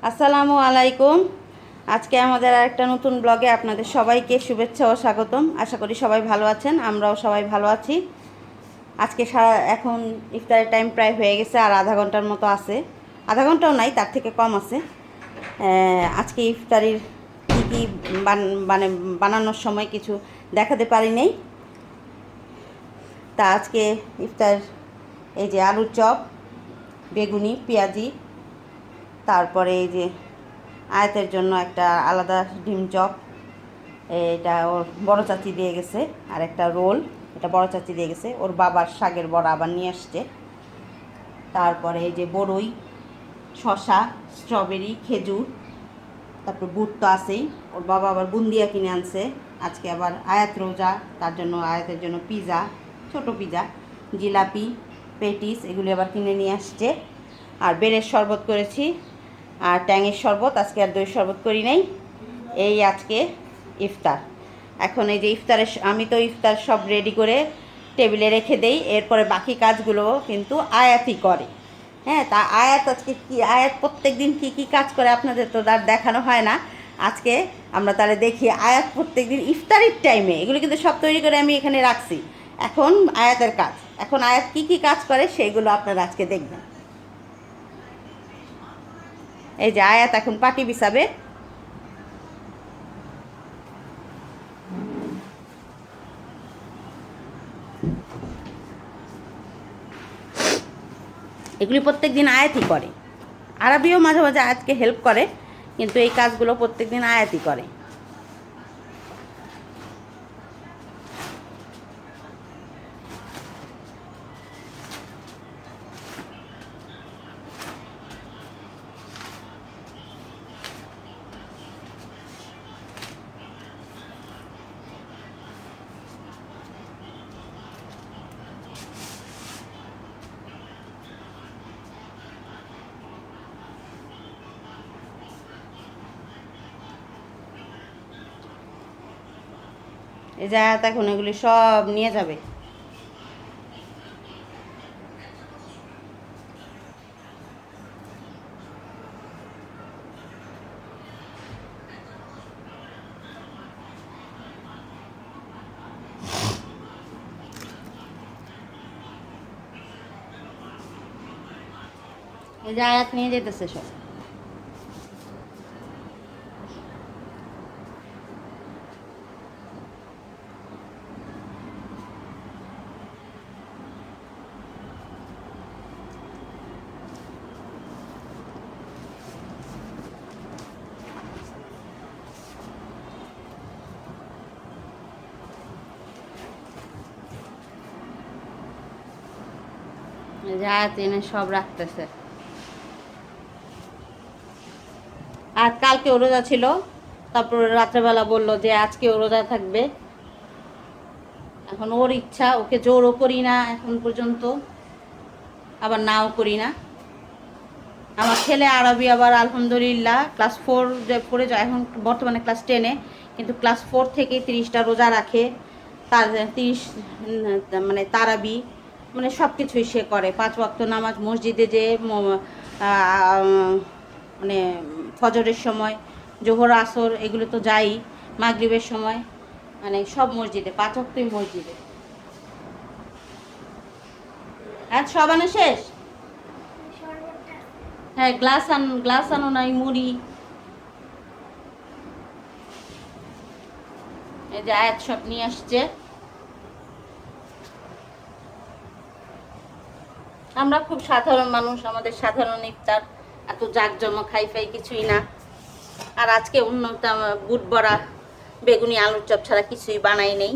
আসসালামু আলাইকুম। আজকে আমাদের আরেকটা নতুন ব্লগে আপনাদের সবাইকে শুভেচ্ছা ও স্বাগতম। আশা করি সবাই ভালো আছেন, আমরাও সবাই ভালো আছি। আজকে এখন ইফতারের টাইম প্রায় হয়ে গেছে, আর আধা ঘন্টার মতো আছে। আধা ঘন্টাও নাই, তার থেকে কম আছে। আজকে ইফতারির কী কী মানে বানানোর সময় কিছু দেখাতে পারি নাই। তা আজকে ইফতার এই যে আলুর চপ, বেগুনি, পেঁয়াজি, তারপরে এই যে আয়াতের জন্য একটা আলাদা ডিম চপ, এটা ওর বড় চাচি দিয়ে গেছে। আর একটা রোল, এটা বড় চাচি দিয়ে গেছে। ওর বাবার শাকের বড়া আবার নিয়ে আসছে। তারপরে এই যে বড়ই, শশা, স্ট্রবেরি, খেজুর, তারপর বুট তো আছেই। ওর বাবা আবার বুন্দিয়া কিনে আনছে। আজকে আবার আয়াত রোজা, তার জন্য আয়াতের জন্য পিৎজা, ছোট পিৎজা, জিলাপি, পেটিস এগুলি আবার কিনে নিয়ে আসছে। আর বেলের শরবত করেছি, আর ট্যাঙের শরবত। আজকে আর দই শরবত করি নাই। এই আজকে ইফতার। এখন এই যে আমি তো ইফতার সব রেডি করে টেবিলে রেখে দেই, এরপরে বাকি কাজগুলো কিন্তু আয়াতই করে। হ্যাঁ, তা আয়াত আজকে আয়াত প্রত্যেক দিন কী কী কাজ করে আপনাদের তো আর দেখানো হয় না। আজকে আমরা তাহলে দেখি আয়াত প্রত্যেক দিন ইফতারির টাইমে এগুলো কিন্তু সব তৈরি করে আমি এখানে রাখছি। এখন আয়াতের কাজ, এখন আয়াত কী কী কাজ করে সেইগুলো আপনারা আজকে দেখবেন। এই যে আয়াত এখন পাটি বিছাবে। এগুলি প্রত্যেক দিন আয়াতই করে। আরবিও মাঝে মাঝে আয়াতকে হেল্প করে, কিন্তু এই কাজগুলো প্রত্যেক দিন আয়াতই করে। এই যে আয়াত এখন এগুলি সব নিয়ে যাবে। এই যে আয়াত নিয়ে যেতেছে সব। এই যে আয়াত এনে সব রাখতেছে। আর কালকে ও রোজা ছিল, তারপর রাত্রেবেলা বলল যে আজকে ও রোজা থাকবে। এখন ওর ইচ্ছা, ওকে জোরও করি না এখন পর্যন্ত, আবার নাও করি না। আমার ছেলে আরবি আবার আলহামদুলিল্লাহ ক্লাস 4 পড়ে যায়, এখন বর্তমানে ক্লাস 10-এ, কিন্তু ক্লাস 4 থেকে 30টা রোজা রাখে। তার 30 মানে তারাবি, মানে সব কিছুই সে করে। 5 ওয়াক্ত নামাজ মসজিদে যে মানে ফজরের সময়, জোহর আসর এগুলো তো যাই, মাগরিবের সময়, মানে সব মসজিদে 5 ওয়াক্তই মসজিদে। আজ সব আনা শেষ? হ্যাঁ, গ্লাস আনো নাই, মুড়ি। এই যে আয়াত সব নিয়ে আসছে। আমরা খুব সাধারণ মানুষ, আমাদের সাধারণ ইফতার, এত জাঁকজমক হাইফাই কিছুই না। আর আজকে উন্নত বুট বড়া, বেগুনি, আলুর চপ ছাড়া কিছুই বানাই নেই।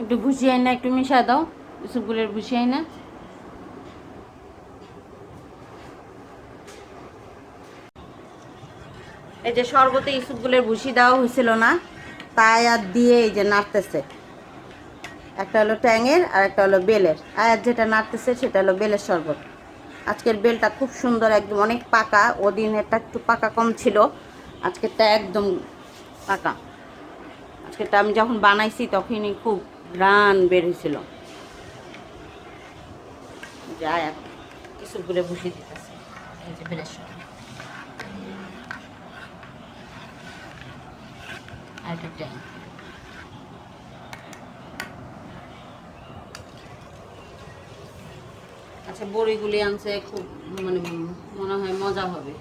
একটু ভুষি আই না, একটু মিশা দাও ইসুপগুলের ভুষি আই না। এই যে শরবতে ইসুপগুলের ভুষি দেওয়া হয়েছিল না, তাই আর দিয়ে এই যে নাড়তেছে। একটা হলো ট্যাঙের আর একটা হলো বেলের। আয়াত যেটা নাড়তেছে সেটা হলো বেলের শরবত। আজকের বেলটা খুব সুন্দর, একদম অনেক পাকা। ওদিনেরটা একটু পাকা কম ছিল, আজকেরটা একদম পাকা। আজকেরটা আমি যখন বানাইছি তখনই খুব ঘ্রাণ বের হয়েছিল। যে আয়াত ইসুপগুলো ভুষি দিতেছে, এই যে বেলের শরবত আর একটা ট্যাং। আচ্ছা, বড়িগুলি আনছে, খুব মানে মনে হয় মজা হবে।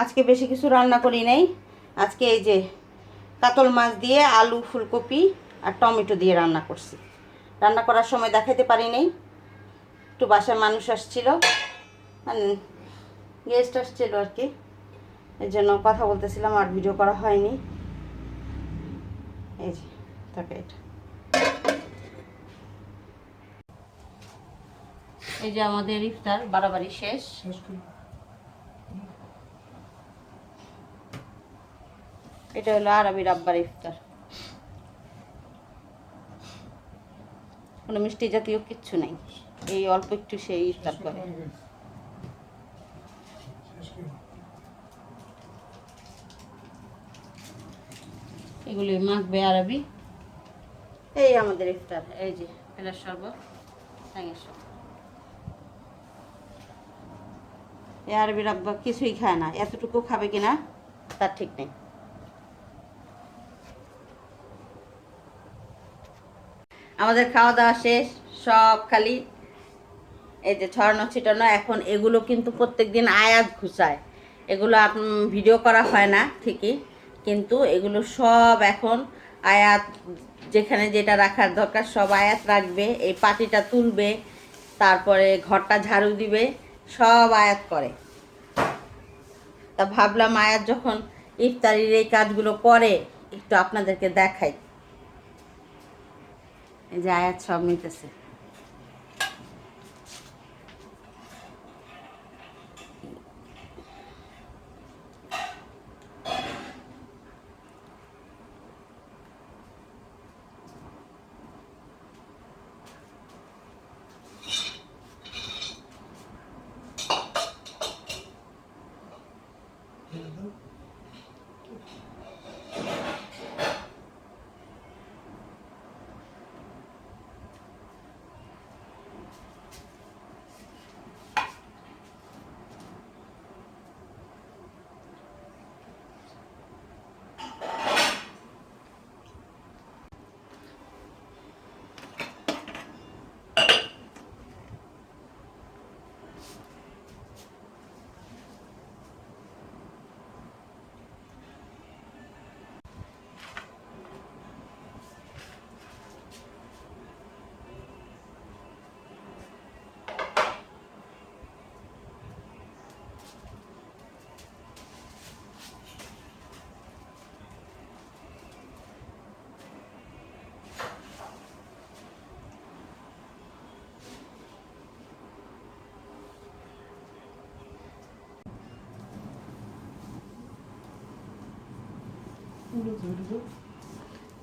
আজকে বেশি কিছু রান্না করি নাই। আজকে এই যে কাতল মাছ দিয়ে আলু, ফুলকপি আর টমেটো দিয়ে রান্না করছি। রান্না করার সময় দেখাতে পারি নাই, একটু বাসায় মানুষ আসছিল, মানে গেস্ট আসছিল আর কি, এর জন্য কথা বলতেছিলাম আর ভিডিও করা হয়নি। এই যে থাকে এটা, এই যে আমাদের ইফতার বাড়াবাড়ি শেষ। এটা হলো আরবির আব্বার ইফতার, কোনো মিষ্টি জাতীয় কিচ্ছু নেই, এই অল্প একটু সেই ইফতার করে। এগুলি মাখবে আরবি। এই আমাদের ইফতার, এই যে পেলার শরবত, ট্যাঙের শরবত। এই আরবির আব্বা কিছুই খায় না, এতটুকু খাবে কিনা তার ঠিক নেই। আমাদের খাওয়া দাওয়া শেষ, সব খালি এই যে ছড়ানো ছিটানো। এখন এগুলো কিন্তু প্রত্যেক দিন আয়াত ঘুষায়, এগুলো ভিডিও করা হয় না ঠিকই, কিন্তু এগুলো সব এখন আয়াত যেখানে যেটা রাখার দরকার সব আয়াত রাখবে। এই পাটিটা তুলবে, তারপরে ঘরটা ঝাড়ু দিবে, সব আয়াত করে। তা ভাবলাম আয়াত যখন ইফতারির এই কাজগুলো করে একটু আপনাদেরকে দেখাই। এই যে আয়াত সব নিতেছে।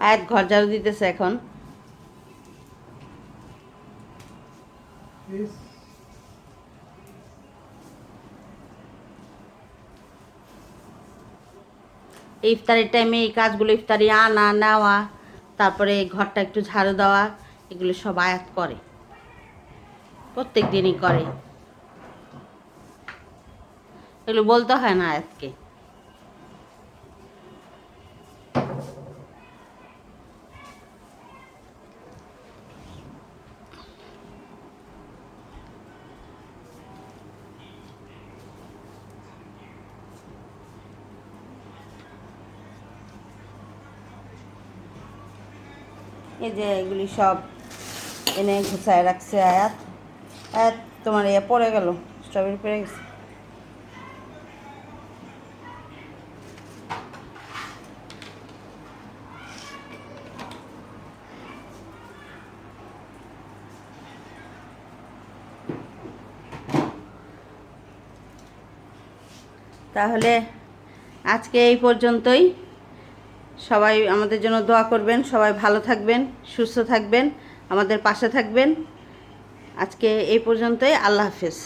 আয়াত ঘর ঝাড়ু দিতেছে এখন। ইফতারের টাইমে এই কাজগুলো, ইফতারি আনা নেওয়া, তারপরে ঘরটা একটু ঝাড়ু দেওয়া, এগুলো সব আয়াত করে, প্রত্যেক দিনই করে। এগুলো বলতে হয় না আয়াতকে। এই যে এগুলি সব এনে গুছায় রাখছে আয়াত। আয়াত তোমার ইয়ে পড়ে গেল, স্ট্রবেরি পড়ে গেছে। তাহলে আজকে এই পর্যন্তই। সবাই আমাদের জন্য দোয়া করবেন, সবাই ভালো থাকবেন, সুস্থ থাকবেন, আমাদের পাশে থাকবেন। আজকে এই পর্যন্তই। আল্লাহ হাফেজ।